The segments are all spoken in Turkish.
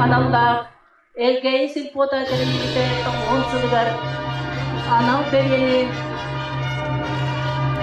Anamda elkeyi silpota televizite onsulugar anam periyeni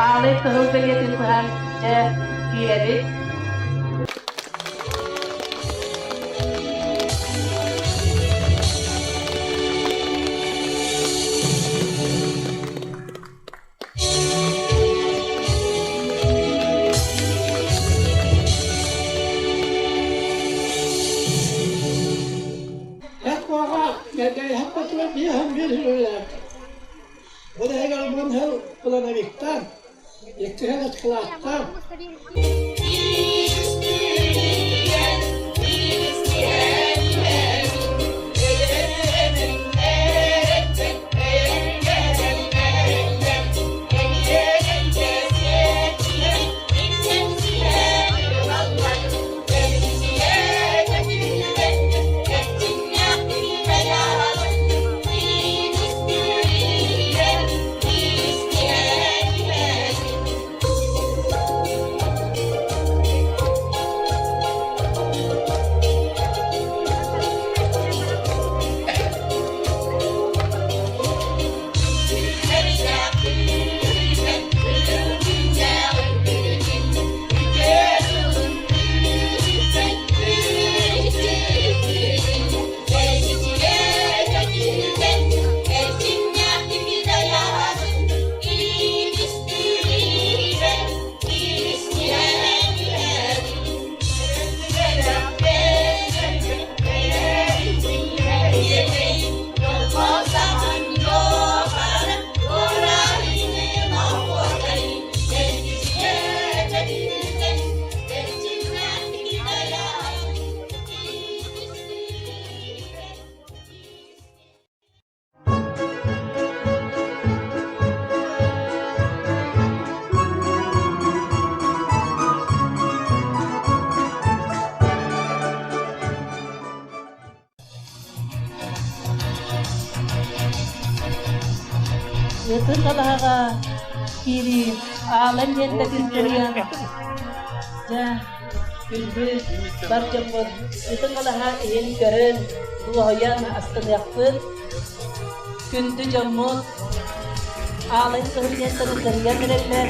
ağlayıp kahıl periyetin kuhan ce kiyedik. Bunu hemen bunu kullanabildim. Yektihel etkilattım. Yatın kalaha kiri alem yentekin kuriyan ja gündü barcamot yatın kalaha ehli karen duhayan astan yakfır gündü jamot alem kuriyan tanı kuriyan merekler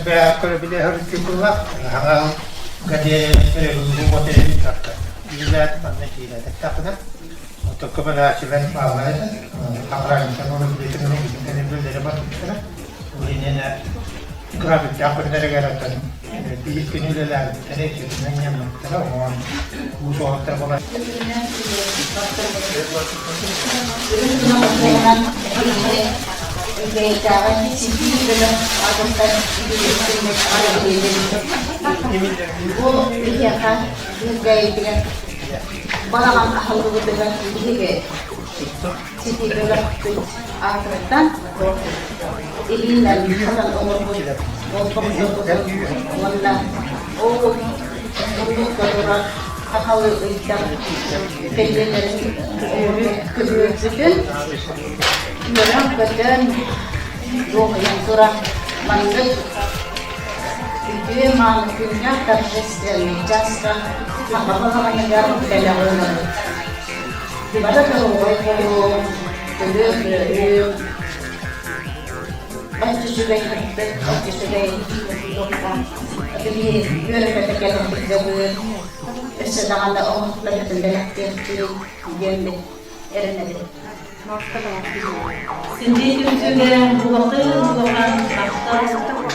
Saya kalau bila harus keluar, hang gade rumah ini tak. Bila mana kita tak pernah. Untuk keberhasilan awal, orang yang teknologi ini dari mana kita? Ini nak grafik apa negara kan? Di sini lelah, jadi sebenarnya kalau orang usaha terbaik. Jangan sini dalam agamkan ini iya kan gaya dengan malam ahal dengan ini gaya sini dalam agamkan ini dan orang umur wala oh untuk orang ahal itu kaya kemudian Mereka badan roh yang kurang mandek itu malunya terkesan jasa apa negara dalam di mana kalau bantu juga jadi mereka terkadang berjabur sedang ada orang lagi terlihat yang erana Sindi tümsüge buğatı buğatan başta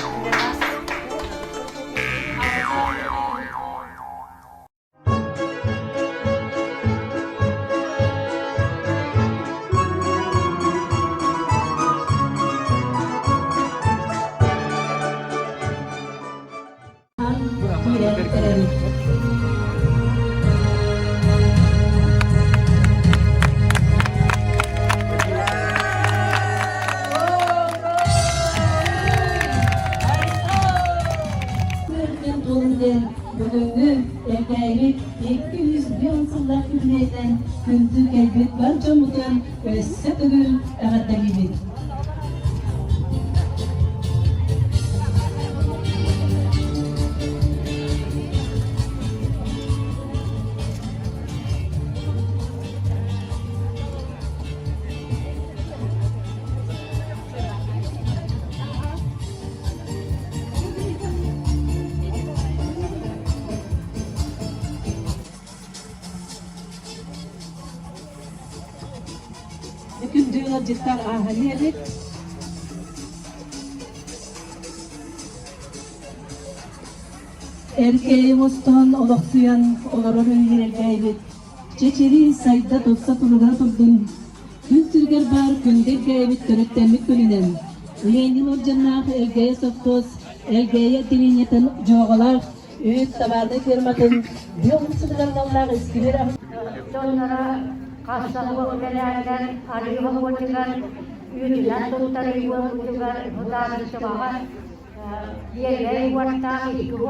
bir unsuzlar külmeyden gündü gelbet barca mutan össe tügül ağatta gibi. Bütün dünya cidden ahaliyelik. Erkeği mustan olaksuyan olararın yerelgeylik. Çeçeri sayda dostsa turugana turdun. Gün sürger bar gündek geybit törüktenlik gününem. Lenin orjannak elgeye soktos, elgeye dilinyeten joğalar. Üyük tabarda firmatın, diyon sıkılarlar eskiler Donlara kastalığı verenler, arayıma koydular, yüzünden tuttarıyma koydular, hudanı sabahar, yerleri varta, iki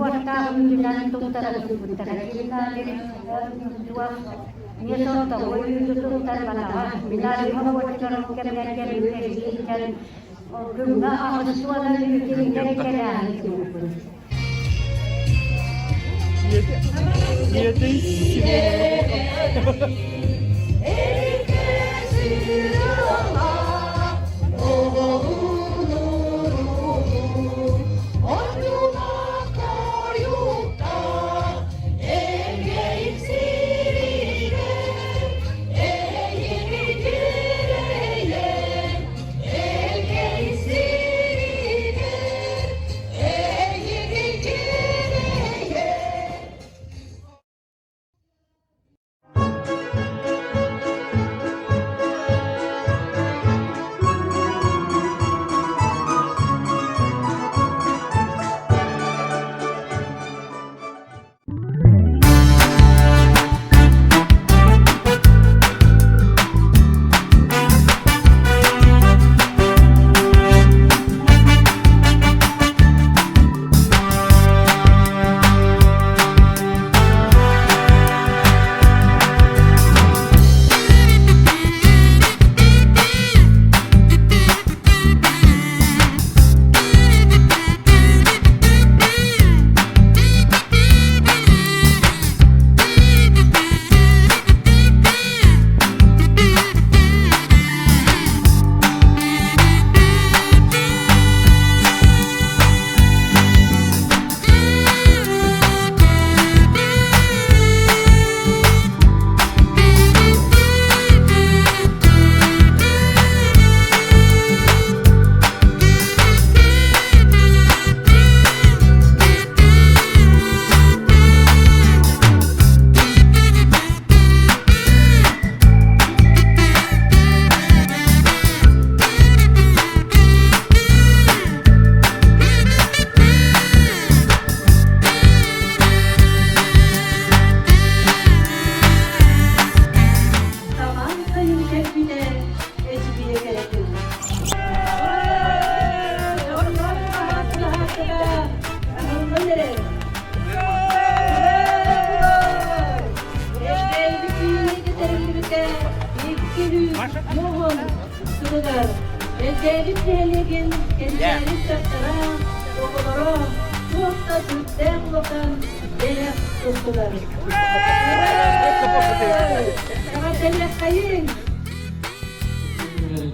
varta, yüzünden tuttarıyma koydular. Nyesot tahu yüzü tuttarıma, binarıyma koydular, kemlerken yüzünden, gümbe ağzısuana yüzünden kelen.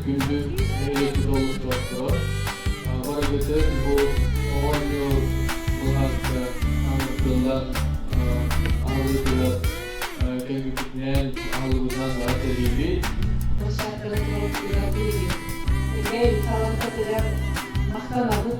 Gündüz eğitim oluşturdu. Orada bu 10 yıl bu hafta anlatılan anlatılan kendisinden anlatılan hatırıydı. Teşekkür ederim. Gel falan katılır. Mahkamalı.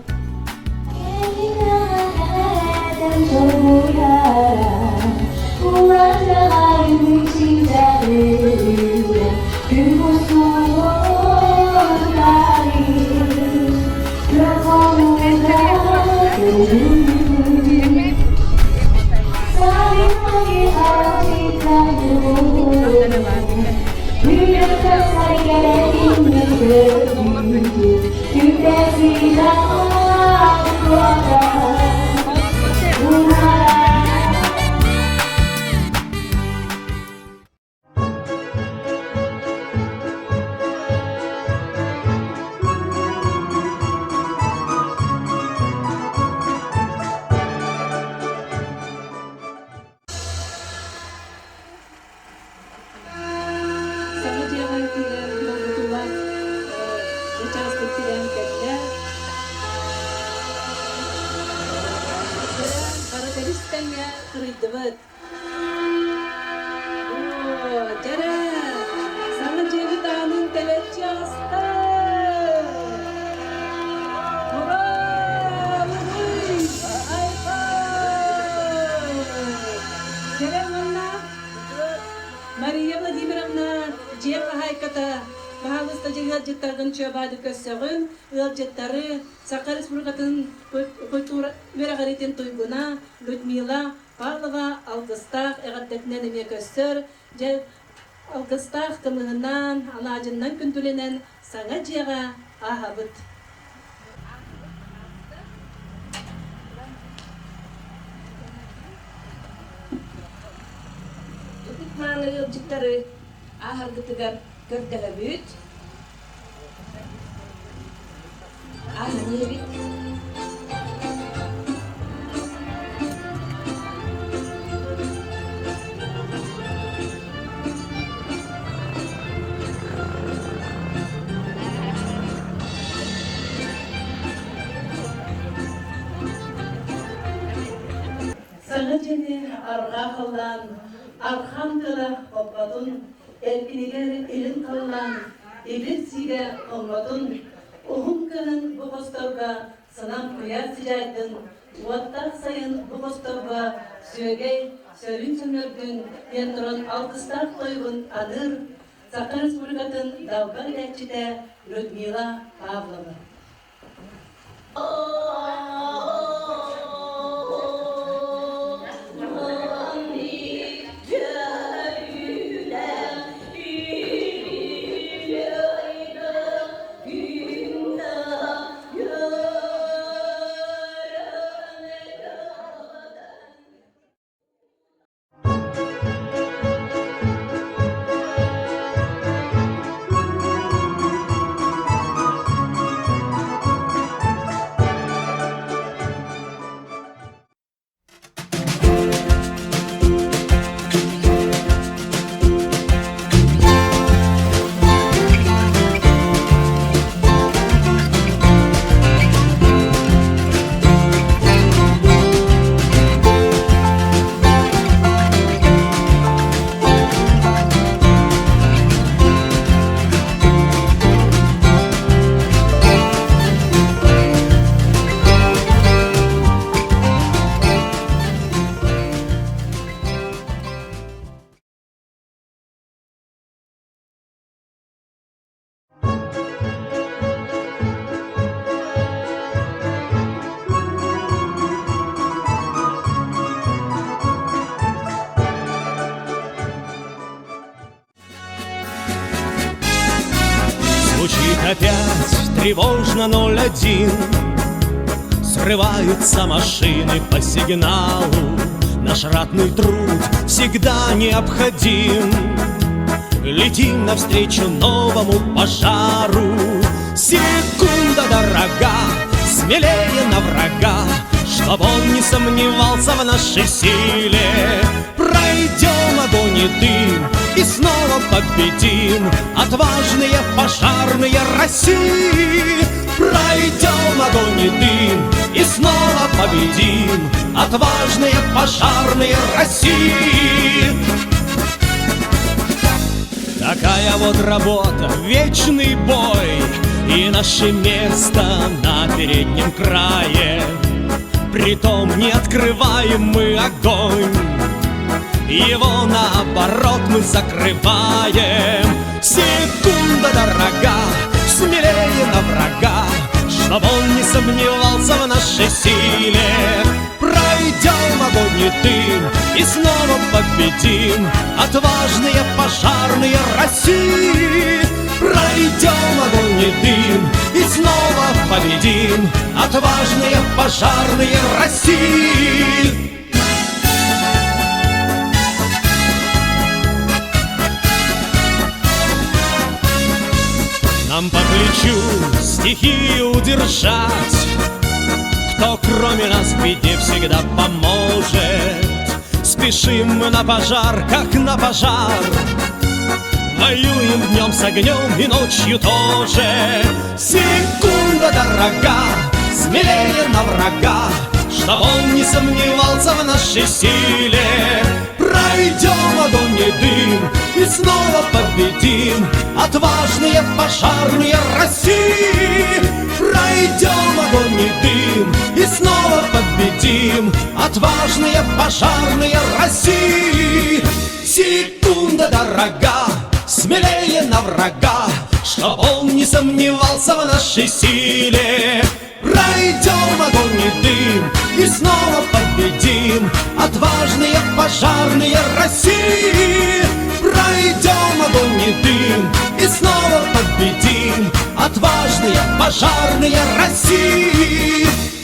жиги ылжыттаргын чөбады көссөгүн, ылжыттары Саха Республикатын культура верагаритен туйгуна Людмила Павлова Алгыстах эгаттетнен эме көссөр, же Алгыстах кымыгынан, алажыннан күнтүленен саңа жега ахабыт. Маңы ылжыттары ахаргытыгар көрдөгө бүт. Аханебит. Саңа жени арга кылдан Архангела Попадун, Erkinigер ilin kıllan, İbilsige olmadın, Uhumkanın bu kostorga sınam koyar sicaydın, Uvattak sayın bu kostorga sögey, sörün sönördün, Yenturan alkıstar koygun anır, Saka Respublikatın Davga iletçide Людмила Павлова. Звучит опять тревожно 01. Срываются машины по сигналу. Наш ратный труд всегда необходим. Летим навстречу новому пожару. Секунда дорога, смелее на врага, чтоб он не сомневался в нашей силе. Пройдем огонь и дым и снова победим, отважные пожарные России. Пройдем огонь и дым и снова победим, отважные пожарные России. Такая вот работа, вечный бой, и наше место на переднем крае. Притом не открываем мы огонь, его наоборот мы закрываем. Секунда дорога, смелее на врага, чтоб он не сомневался в нашей силе. Пройдем огонь и дым и снова победим, отважные пожарные России. Пройдем огонь и дым и снова победим, отважные пожарные России. Нам по плечу стихию удержать. Кто кроме нас в беде всегда поможет. Спешим мы на пожар, как на пожар. Воюем днем с огнем и ночью тоже. Секунда дорога, смелее на врага, чтоб он не сомневался в нашей силе. Пройдем огонь и дым и снова победим, отважные пожарные России. Пройдем огонь и дым и снова победим, отважные пожарные России. Секунда дорога, смелее на врага, чтоб он не сомневался в нашей силе. Пройдем огонь и дым и снова победим, отважные пожарные России. Пройдем огонь и дым и снова победим, отважные пожарные России.